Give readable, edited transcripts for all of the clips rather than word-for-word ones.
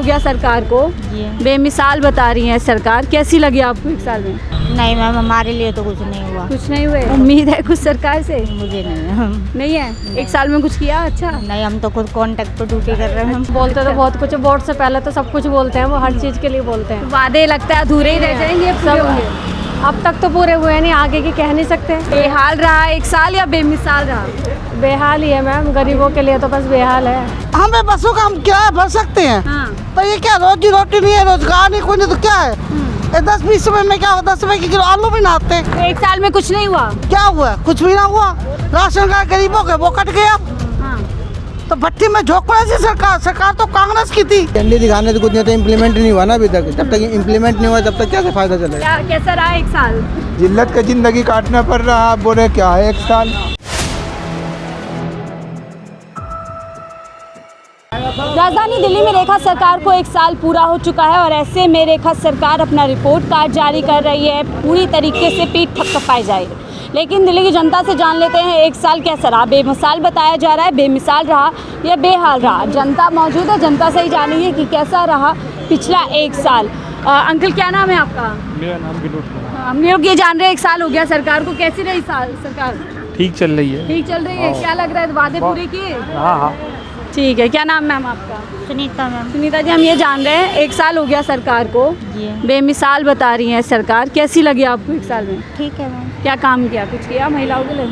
हो गया सरकार को, बेमिसाल बता रही है सरकार, कैसी लगी आपको 1 साल में? नहीं मैम, हमारे लिए तो कुछ नहीं हुआ। कुछ नहीं हुए? उम्मीद है कुछ सरकार से? मुझे नहीं नहीं है। 1 साल में कुछ किया अच्छा? नहीं, हम तो खुद कॉन्टेक्ट पर ड्यूटी कर रहे हैं। हम बोलते तो बहुत कुछ, वोट से पहले तो सब कुछ बोलते हैं, वो हर चीज़ के लिए बोलते हैं। वादे लगता है अधूरे ही रह जाएंगे अब सब। अब तक तो पूरे हुए नहीं, आगे की कह नहीं सकते। बेहाल रहा 1 साल या बेमिसाल रहा? बेहाल ही है मैम, गरीबों के लिए तो बस बेहाल है। हमें बसों का हम किराया भर सकते हैं, हाँ। पर ये क्या रोजी रोटी नहीं है, रोजगार नहीं, कोई नहीं तो क्या है। 10-20 रुपए में क्या हो, 10 रुपए की किलो आलू भी ना आते। तो 1 साल में कुछ नहीं हुआ? क्या हुआ? कुछ भी ना हुआ। राशन कार्ड गरीबों के वो कट गया, हाँ। तो भट्टी में झोंक पड़ा सी सरकार तो कांग्रेस की थी। झंडी दिखाने से कुछ नहीं, तो इम्प्लीमेंट नहीं हुआ ना अभी तक। जब तक इम्प्लीमेंट नहीं हुआ तब तक क्या से फायदा चलेगा। कैसा रहा 1 साल? जिल्लत का जिंदगी काटना पड़ रहा, आप बोले क्या है 1 साल। राजधानी दिल्ली में रेखा सरकार को 1 साल पूरा हो चुका है और ऐसे में रेखा सरकार अपना रिपोर्ट कार्ड जारी कर रही है, पूरी तरीके से पीठ थपथपाई जाए। लेकिन दिल्ली की जनता से जान लेते हैं 1 साल कैसा रहा। बेमिसाल बताया जा रहा है, बेमिसाल रहा या बेहाल रहा? जनता मौजूद है, जनता से ही जानेंगे कि कैसा रहा पिछला 1 साल। अंकल क्या नाम है आपका? मेरा नाम विनोद कुमार। हम लोग ये जान रहे हैं 1 साल हो गया सरकार को, कैसी रही साल सरकार? ठीक चल रही है। ठीक चल रही है। क्या लग रहा है वादे पूरे किए? हाँ हाँ। ठीक है। क्या नाम मैम आपका? सुनीता मैम। सुनीता जी, हम ये जान रहे हैं 1 साल हो गया सरकार को, बेमिसाल बता रही है सरकार, कैसी लगी आपको 1 साल में? ठीक है मैम। क्या काम किया, कुछ किया महिलाओं के लिए?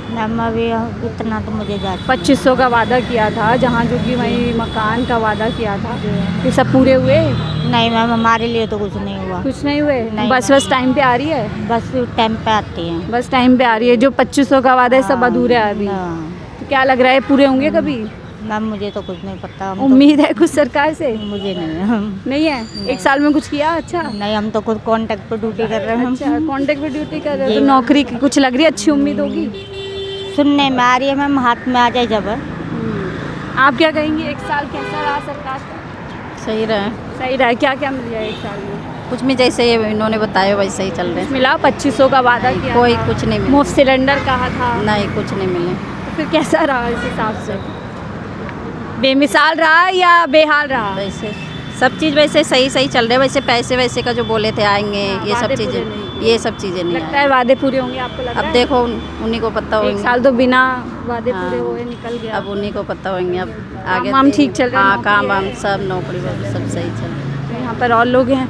मैम अभी इतना तो मुझे याद 2500 का वादा किया था, जहाँ जो कि वही मकान का वादा किया था, ये सब पूरे हुए? नहीं मैम, हमारे लिए तो कुछ नहीं हुआ। कुछ नहीं हुए? नहीं। बस टाइम पे आ रही है? बस टाइम पे आती हैं। बस टाइम पे आ रही है। जो 2500 का वादा है सब अधूरे आ रही है। हाँ। तो क्या लग रहा है पूरे होंगे कभी? मैम मुझे तो कुछ नहीं पता। हम उम्मीद है कुछ सरकार से? तो, मुझे नहीं नहीं है। 1 साल में कुछ किया अच्छा? नहीं, हम तो खुद कॉन्टेक्ट पर ड्यूटी कर रहे हैं। अच्छा, कॉन्ट्रैक्ट पे ड्यूटी कर रहे हो तो नौकरी की कुछ लग रही है, अच्छी उम्मीद होगी? सुनने में आ रही है मैम, हाथ में आ जाए जब। आप क्या कहेंगे 1 साल कैसा रहा सरकार का? सही रहा। सही रहा। क्या क्या मिल गया 1 साल में? कुछ भी जैसे इन्होंने बताया वैसे ही चल रहे हैं। मिला? 2500 का वादा किया कोई था, कुछ नहीं मिला। मुफ्त सिलेंडर कहा था, नहीं, कुछ नहीं मिले। तो फिर कैसा रहा इस हिसाब से? बेमिसाल रहा या बेहाल रहा? वैसे सब चीज़ वैसे सही सही चल रहे हैं। वैसे पैसे वैसे का जो बोले थे आएंगे, ये सब वादे चीज़ें पूरे नहीं। ये सब चीज़ें नहीं लगता आए। है वादे पूरे होंगे आपको लग रहा अब है? देखो उन्हीं को पता 1 होंगे। साल तो बिना वादे हाँ। पूरे हुए निकल गया। अब उन्हीं को पता होंगे। अब आगे काम ठीक चल रहा है? हाँ, काम नौकरी वाम है? सब नौकरी वोकरी सब सही चल रहा है। तो यहाँ पर और लोग हैं,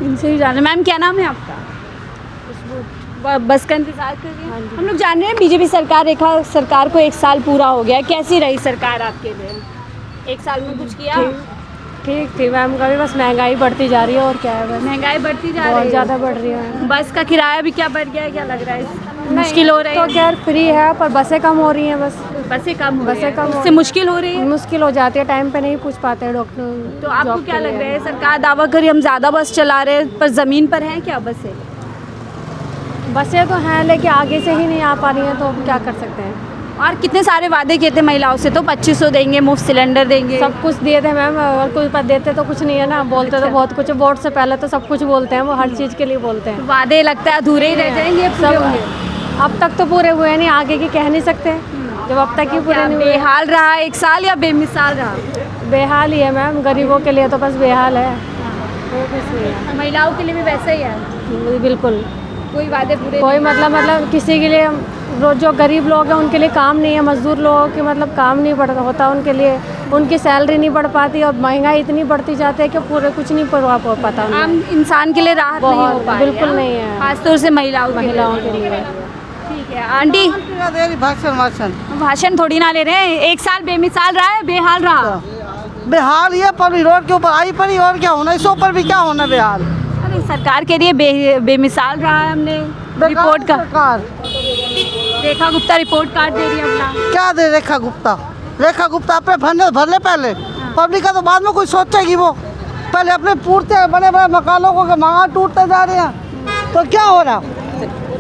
इनसे ही जाना। मैम क्या नाम है आपका? बस का इंतजार कर रही हैं? हम लोग जान रहे हैं बीजेपी सरकार, रेखा सरकार को 1 साल पूरा हो गया, कैसी रही सरकार आपके लिए? 1 साल में कुछ किया? ठीक थी मैम, कभी बस महंगाई बढ़ती जा रही है और क्या है, बस महंगाई बढ़ती जा रही बहुत है, ज़्यादा बढ़ रही है। बस का किराया भी क्या बढ़ गया है, क्या लग रहा है? मुश्किल हो रही तो है? खैर फ्री है, पर बसें कम हो रही हैं, बस बसें कम हो रही बसें है, कम हो उससे रही मुश्किल हो रही है। मुश्किल हो जाती है, टाइम पे नहीं पूछ पाते हैं डॉक्टर। तो आपको जॉब क्या के लग लिए। रहा है सरकार दावा करी हम ज़्यादा बस चला रहे हैं, पर ज़मीन पर हैं क्या बसें? बसें तो हैं, लेकिन आगे से ही नहीं आ पा रही हैं, तो अब क्या कर सकते हैं। और कितने सारे वादे किए थे महिलाओं से, तो 2500 देंगे, मुफ्त सिलेंडर देंगे, सब कुछ दिए थे मैम, और कुछ पर देते तो कुछ नहीं है ना, बोलते तो बहुत कुछ, वोट से पहले तो सब कुछ बोलते हैं, वो हर चीज़ के लिए बोलते हैं। वादे लगता है अधूरे ही रह जाएंगे सब अब तक तो पूरे हुए नहीं, आगे की कह नहीं सकते। जब अब तक ही पूरे नहीं हुए। बेहाल रहा 1 साल या बेमिसाल रहा? बेहाल ही है मैम, गरीबों के लिए तो बस बेहाल है, वो कुछ नहीं है। महिलाओं के लिए भी वैसे ही है, बिल्कुल कोई वादे पूरे कोई मतलब किसी के लिए, जो गरीब लोग हैं उनके लिए काम नहीं है, मजदूर लोगों के मतलब काम नहीं बढ़ होता उनके लिए, उनकी सैलरी नहीं बढ़ पाती, और महंगाई इतनी बढ़ती जाती है कि पूरे कुछ नहीं पाता उन्हें। आम इंसान के लिए राहत नहीं हो पा रही है, बिल्कुल नहीं है, खासतौर से महिलाओं के लिए। ठीक है आंटी, भाषण थोड़ी ना ले रहे हैं। 1 साल बेमिसाल रहा है, बेहाल रहा? बेहाल ही है, पर रोड के ऊपर आई पड़ी, और क्या होना, इसके ऊपर भी क्या होना बेहाल। अरे सरकार के लिए बेमिसाल रहा है, हमने रिपोर्ट का सरकार रेखा गुप्ता रिपोर्ट कार्ड दे रही है अपना। क्या दे रेखा गुप्ता अपने भर ले पहले, पब्लिक का तो बाद में कोई सोचेगी। वो पहले अपने पूर्ते बड़े बड़े मकानों को मकान टूटते जा रहे हैं, तो क्या हो रहा?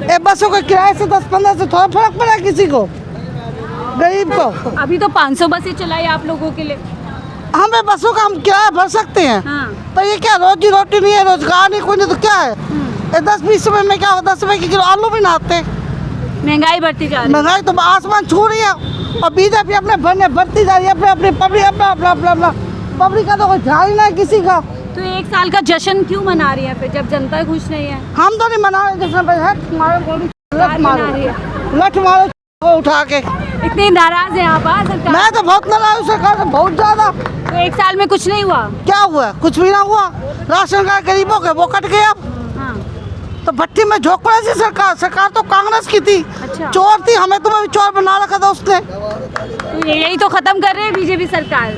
एक बसों के किराए से 10-15 से थोड़ा फर्क पड़ा किसी को, गरीब को? अभी तो 500 बसें चलाई आप लोगों के लिए। हमें बसों का हम किराया भर सकते हैं, हाँ। पर ये क्या रोजी रोटी नहीं है, रोजगार नहीं, कोई नहीं तो क्या है। 10-20 रुपए में क्या हो, 10 रुपए की किलो आलू भी ना आते। महंगाई बढ़ती जा रही है। महंगाई तो आसमान छू रही है, और बीजेपी अपने भरती जा रही है, अपने अपनी पब्लिक अपना पब्लिक का तो कोई ध्यान ही नहीं किसी का। तो 1 साल का जश्न क्यों मना रही है फिर, जब जनता खुश नहीं है? हम तो नहीं मना रहे, जैसे सरकार मना रही है। लठ मारो को उठा के। इतने नाराज है आप सरकार? मैं तो बहुत नाराज हूँ सरकार से, बहुत ज्यादा। तो 1 साल में कुछ नहीं हुआ? क्या हुआ? कुछ भी ना हुआ। राशन कार्ड गरीबों के वो कट गया। हाँ। तो भट्टी में झोंक पड़ी थी सरकार। सरकार तो कांग्रेस की थी। अच्छा। चोर थी, हमें तो भी चोर बना रखा था उसने। तो यही तो खत्म कर रहे हैं बीजेपी सरकार।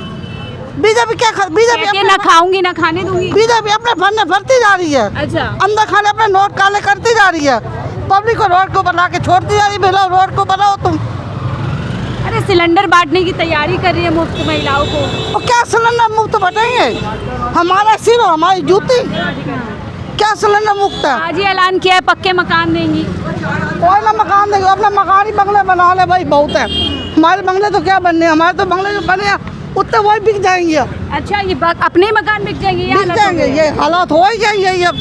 बीजेपी क्या बीजेपी ना खाऊंगी ना खाने दूंगी। बीजेपी अपने भरने भरती जा रही है। अच्छा। अंदर खाने अपने नोट काले करती जा रही है। पब्लिक को रोड को बना के छोड़ती जा रही है। बेलो रोड को बनाओ तुम। अरे सिलेंडर बांटने की तैयारी कर रही है मुफ्त महिलाओं को। और क्या सिलेंडर मुफ्त बटेंगे? हमारा सिर और हमारी जूती। क्या सिलेंडर मुफ्त है? आज ही ऐलान किया है पक्के मकान देंगी। कोई ना मकान देंगे, अपना मकान ही बंगले बना ले भाई, बहुत है। हमारे बंगले तो क्या बनने, हमारे तो बंगले जो बने हैं उतने वही बिक जाएंगे। अच्छा, ये अपने ही मकान बिक जाएंगे? बिक जाएंगे, ये हालात हो ही जाएंगे। अब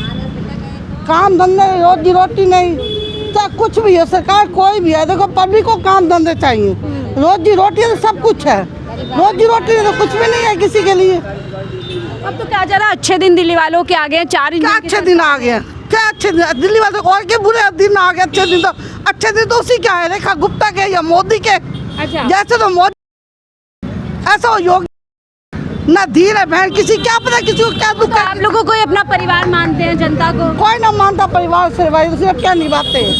काम धंधे रोजी रोटी नहीं, चाहे कुछ भी है, सरकार कोई भी है, देखो पब्लिक को काम धंधे चाहिए। रोजी रोटी तो सब कुछ है, रोजी रोटी तो कुछ भी नहीं है किसी के लिए। अब तो क्या जरा अच्छे दिन दिल्ली वालों के आ गए हैं। 4 क्या अच्छे दिन आ गए? क्या अच्छे दिन? दिल्ली वाले और के बुरे दिन आ गए? अच्छे दिन तो उसी क्या है, रेखा गुप्ता के या मोदी के। अच्छा। जैसे तो मोदी ऐसा हो योगी ना धीर है बहन, किसी क्या पता किसी को क्या दुख तो है। आप लोगों को अपना परिवार मानते हैं, जनता को? कोई ना मानता परिवार से भाई, उसे क्या निभाते हैं?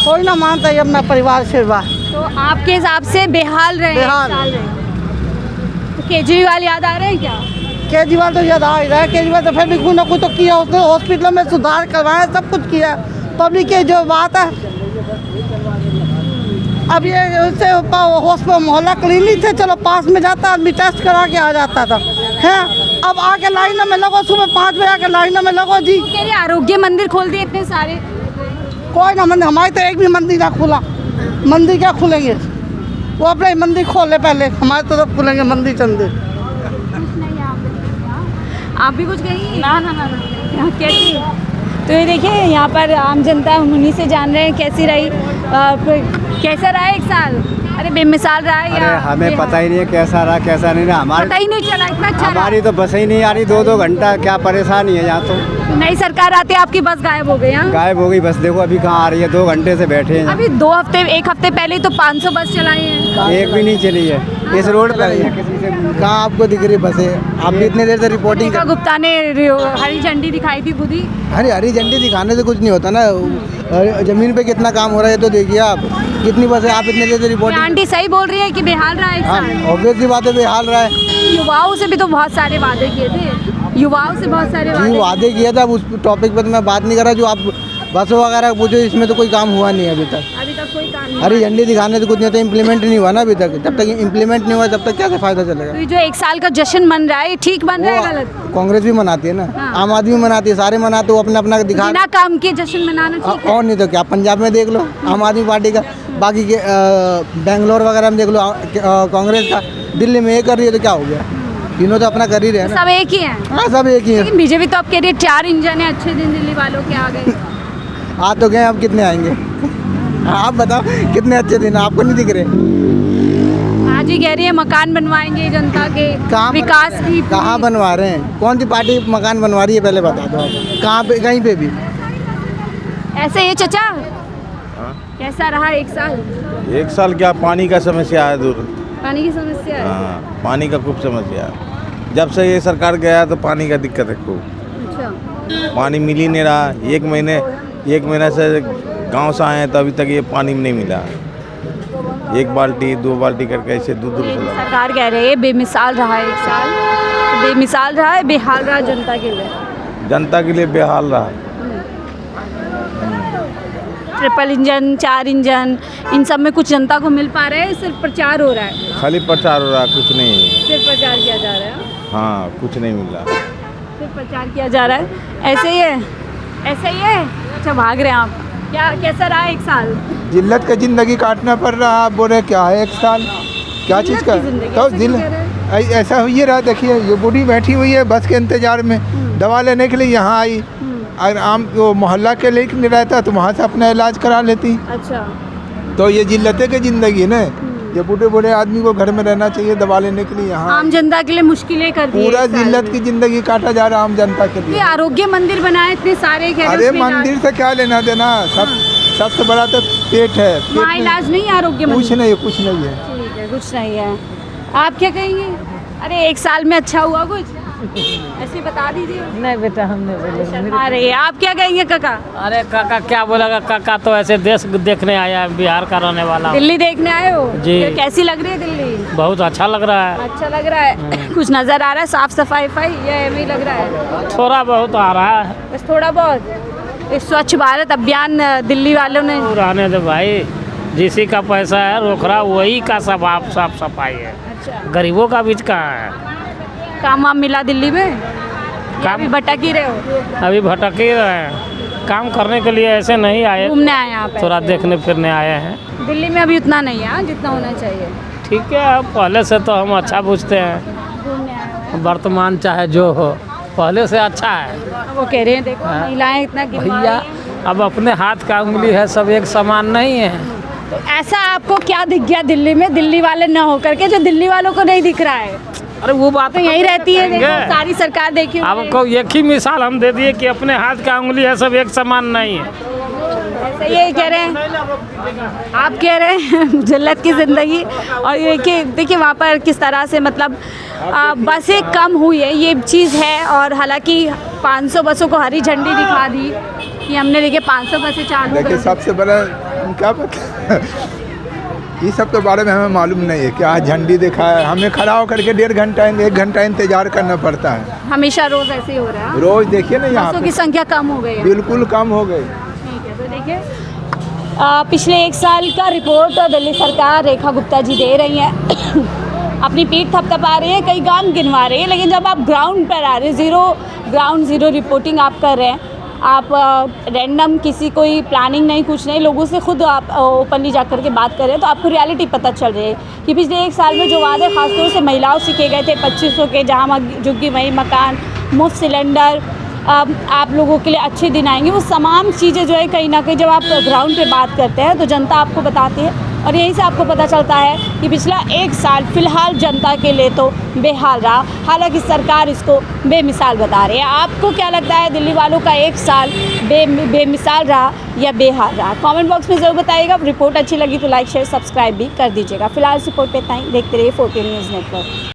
कोई ना मानता है अपना परिवार से। तो आपके हिसाब से बेहाल रहे हैं, बेहाल। 1 साल रहे। तो केजरीवाल याद आ रहे हैं क्या? केजरीवाल तो याद आ ही रहा है। केजरीवाल तो फिर भी कुछ ना कुछ तो किया उसने, हॉस्पिटल में सुधार करवाया, सब कुछ किया। पब्लिक की जो बात है, अब ये उससे हॉस्पिटल मोहल्ला क्लिनिक थे, चलो पास में जाता आदमी टेस्ट करा के आ जाता था, है। अब आके लाइनों में लगो, सुबह 5 बजे आके लाइनों में लगो जी। कह रहे आरोग्य मंदिर खोल दिए इतने सारे। कोई ना मंदिर, हमारे तो एक भी मंदिर ना खुला। मंदिर क्या खुलेंगे? वो अपने मंदिर खोले पहले, हमारे तो सब खुलेंगे मंदिर चंदिर। आप भी कुछ कहेंगी? ना ना ना ना। कैसी? तो ये देखिए यहाँ पर आम जनता उन्हीं से जान रहे हैं कैसी रही, कैसा रहा 1 साल? अरे बेमिसाल रहा है। अरे हमें पता ही नहीं है कैसा रहा कैसा नहीं रहा। हमारे पता ही नहीं चला, इतना अच्छा हमारी तो बस ही नहीं आ रही 2-2 घंटा। क्या परेशानी है यहाँ तो। नई सरकार आते आपकी बस गायब हो गई। हाँ, गायब हो गई बस। देखो अभी कहाँ आ रही है, 2 घंटे से बैठे हैं। अभी 1 हफ्ते पहले तो 500 बस चलाई है। एक भी नहीं चली है इस रोड पर। किसी से कहाँ आपको दिख रही बसें? आप भी इतनी देर से रिपोर्टिंग रेखा गुप्ता ने हरी झंडी दिखाई थी खुद ही। हरी झंडी दिखाने से कुछ नहीं होता ना। जमीन पे कितना काम हो रहा है ये तो देखिए आप। कितनी बसें, आप इतने देर से रिपोर्टिंग। आंटी सही बोल रही है कि बेहाल रहा है 1 साल। ऑब्वियसली बात है, बेहाल रहा है। युवाओं से भी तो बहुत सारे वादे किए थे, युवाओं से बहुत सारे जी वादे किया था। उस टॉपिक पर तो मैं बात नहीं कर रहा। जो आप बसों वगैरह पूछो, इसमें तो कोई काम हुआ नहीं है अभी तक। कोई काम नहीं। हरी झंडी दिखाने से कुछ नहीं होता। इम्प्लीमेंट नहीं हुआ ना अभी तक। जब तक इम्प्लीमेंट नहीं हुआ तब तक क्या से फायदा चलेगा? तो ये जो 1 साल का जश्न मन रहा है, ठीक बन रहा है गलत? कांग्रेस भी मनाती है ना, हाँ। आम आदमी मनाती है, सारे मनाते। वो अपना अपना दिखा। बिना काम के जश्न मनाना ठीक है? और नहीं तो क्या। पंजाब में देख लो आम आदमी पार्टी का, बाकी के बेंगलोर वगैरह में देख लो कांग्रेस का। दिल्ली में ये कर रही है तो क्या हो गया? तीनों तो अपना कर ही रहे हैं ना। सब एक ही हैं। हाँ सब एक ही है। लेकिन बीजेपी तो अब कह रही है 4 इंजन है, अच्छे दिन दिल्ली वालों के आ गए। आ तो गए, अब कितने आएंगे? आप बताओ कितने अच्छे दिन आपको नहीं दिख रहे? आज ही कह रही है मकान बनवाएंगे जनता के, कहाँ विकास की। कहाँ बनवा रहे हैं? कौन सी पार्टी मकान बनवा रही है पहले बता दो आप। कहाँ पे? कहीं पे भी ऐसे ही चचा, कैसा रहा 1 साल? 1 साल क्या, पानी का समस्या है दूर। पानी की समस्या है? हाँ, पानी का खूब समस्या है। जब से ये सरकार गया तो पानी का दिक्कत है खूब। अच्छा। पानी मिल ही नहीं रहा। 1 महीने से गांव से आए हैं तो अभी तक ये पानी नहीं मिला। 1 बाल्टी 2 बाल्टी करके ऐसे दूर से लाओ। सरकार कह रही है बेमिसाल रहा है 1 साल, बेमिसाल रहा है, बेहाल रहा जनता के लिए। जनता के लिए बेहाल रहा। ट्रिपल इंजन, 4 इंजन, इन सब में कुछ जनता को मिल पा रहा है? सिर्फ प्रचार हो रहा है? खाली प्रचार हो रहा, कुछ नहीं। सिर्फ प्रचार किया जा रहा है? हाँ, कुछ नहीं मिल रहा। सिर्फ प्रचार किया जा रहा है। ऐसे ही है, ऐसे ही है। अच्छा, भाग रहे हैं आप। क्या कैसा रहा 1 साल? जिल्लत का ज़िंदगी काटना पड़ रहा है। आप बोल रहे क्या है 1 साल? क्या चीज़ का? तो दिल ऐसा हुई रहा। देखिए ये बूढ़ी बैठी हुई है बस के इंतज़ार में, दवा लेने के लिए यहाँ आई। अगर आम वो मोहल्ला के लेके नहीं रहता तो वहाँ से अपना इलाज करा लेती। अच्छा। तो ये जिल्लतें की ज़िंदगी ना। ये बूढ़े बूढ़े आदमी को घर में रहना चाहिए दवा लेने के लिए। यहाँ आम जनता के लिए मुश्किलें कर दी है पूरा इस साल जिल्लत में। की जिंदगी काटा जा रहा है आम जनता के ये लिए। आरोग्य मंदिर बनाए इतने सारे, कह रहे अरे उसमें मंदिर से क्या लेना देना, सबसे बड़ा तो पेट है। पेट वहाँ में इलाज नहीं है आरोग्य कुछ मंदिर? नहीं, कुछ नहीं है। ठीक है, कुछ नहीं है। आप क्या कहेंगे? अरे एक साल में अच्छा हुआ कुछ? ऐसे बता दीजिए। नहीं बेटा हमने बोले शर्मा रही है। आप क्या कहेंगे काका? अरे काका क्या बोलेगा, काका तो ऐसे देश देखने आया है, बिहार का रहने वाला। दिल्ली देखने आए हो? जी। तो कैसी लग रही है दिल्ली? बहुत अच्छा लग रहा है। अच्छा लग रहा है? कुछ नजर आ रहा है साफ सफाई या ऐਵੇਂ ही लग रहा है? थोड़ा बहुत आ रहा है। बस थोड़ा बहुत। इस स्वच्छ भारत अभियान दिल्ली वालों ने रहने दे भाई, जिसी का पैसा है रोक रहा वही का स्वभाव साफ सफाई है। अच्छा गरीबों का बीच कहाँ है? काम वाम मिला दिल्ली में? काम अभी भटक ही रहे हो? अभी भटक ही रहे हैं, काम करने के लिए ऐसे नहीं आए, घूमने आए यहाँ पे? थोड़ा देखने फिरने आए हैं। दिल्ली में अभी उतना नहीं है हाँ, जितना होना चाहिए। ठीक है, अब पहले से तो हम अच्छा पूछते हैं, घूमने आए हैं। वर्तमान चाहे जो हो पहले से अच्छा है। वो कह रहे हैं देखो हाँ। महिलाएं इतना गिरवा भैया रही हैं। अब अपने हाथ का उंगली है, सब एक समान नहीं है। तो ऐसा आपको क्या दिख गया दिल्ली में, दिल्ली वाले न होकर के, जो दिल्ली वालों को नहीं दिख रहा है? अरे वो बात तो यही रहती है, देखो करेंगे। सारी सरकार देखी होगी। आपको एक ही मिसाल हम दे दिए कि अपने हाथ का उंगली है, सब एक समान नहीं है। ऐसा यही कह रहे हैं आप, कह रहे हैं जिल्लत की ज़िंदगी। और ये कि देखिए वहाँ पर किस तरह से मतलब बसें कम हुई है, ये चीज़ है। और हालांकि 500 बसों को हरी झंडी दिखा दी कि हमने देखिए 500 बसें चालू देखिए कर दी। सबसे बड़ा क्या पता ये सब के बारे में हमें मालूम नहीं है। क्या झंडी दिखा है, हमें खड़ा होकर के 1.5 घंटा इंतजार करना पड़ता है। हमेशा रोज़ ऐसे ही हो रहा है? रोज देखिए ना यहाँ बसों पे की संख्या कम हो गई है। बिल्कुल कम हो गई। ठीक है, तो देखिए पिछले एक साल का रिपोर्ट दिल्ली सरकार रेखा गुप्ता जी दे रही हैं। अपनी पीठ थपथपा रही है, कई काम गिनवा रही है, लेकिन जब आप ग्राउंड पर आ रहे हैं, ग्राउंड ज़ीरो रिपोर्टिंग आप कर रहे हैं, आप रैंडम किसी कोई प्लानिंग नहीं, कुछ नहीं, लोगों से खुद आप ओपनली जा कर के बात कर रहे हैं, तो आपको रियलिटी पता चल रही है कि पिछले एक साल में जो वादे खासतौर से महिलाओं से किए गए थे 2500 के, जहाँ झुग्गी वही मकान, मुफ्त सिलेंडर, आप लोगों के लिए अच्छे दिन आएंगे, वो तमाम चीज़ें जो है कहीं ना कहीं जब आप ग्राउंड पे बात करते हैं तो जनता आपको बताती है। और यहीं से आपको पता चलता है कि पिछला एक साल फ़िलहाल जनता के लिए तो बेहाल रहा, हालांकि सरकार इसको बेमिसाल बता रही है। आपको क्या लगता है दिल्ली वालों का एक साल बेमिसाल रहा या बेहाल रहा? कमेंट बॉक्स में ज़रूर बताइएगा। रिपोर्ट अच्छी लगी तो लाइक शेयर सब्सक्राइब भी कर दीजिएगा। फिलहाल इस रिपोर्ट पे इतना ही। देखते रहिए 14 न्यूज़ नेटवर्क।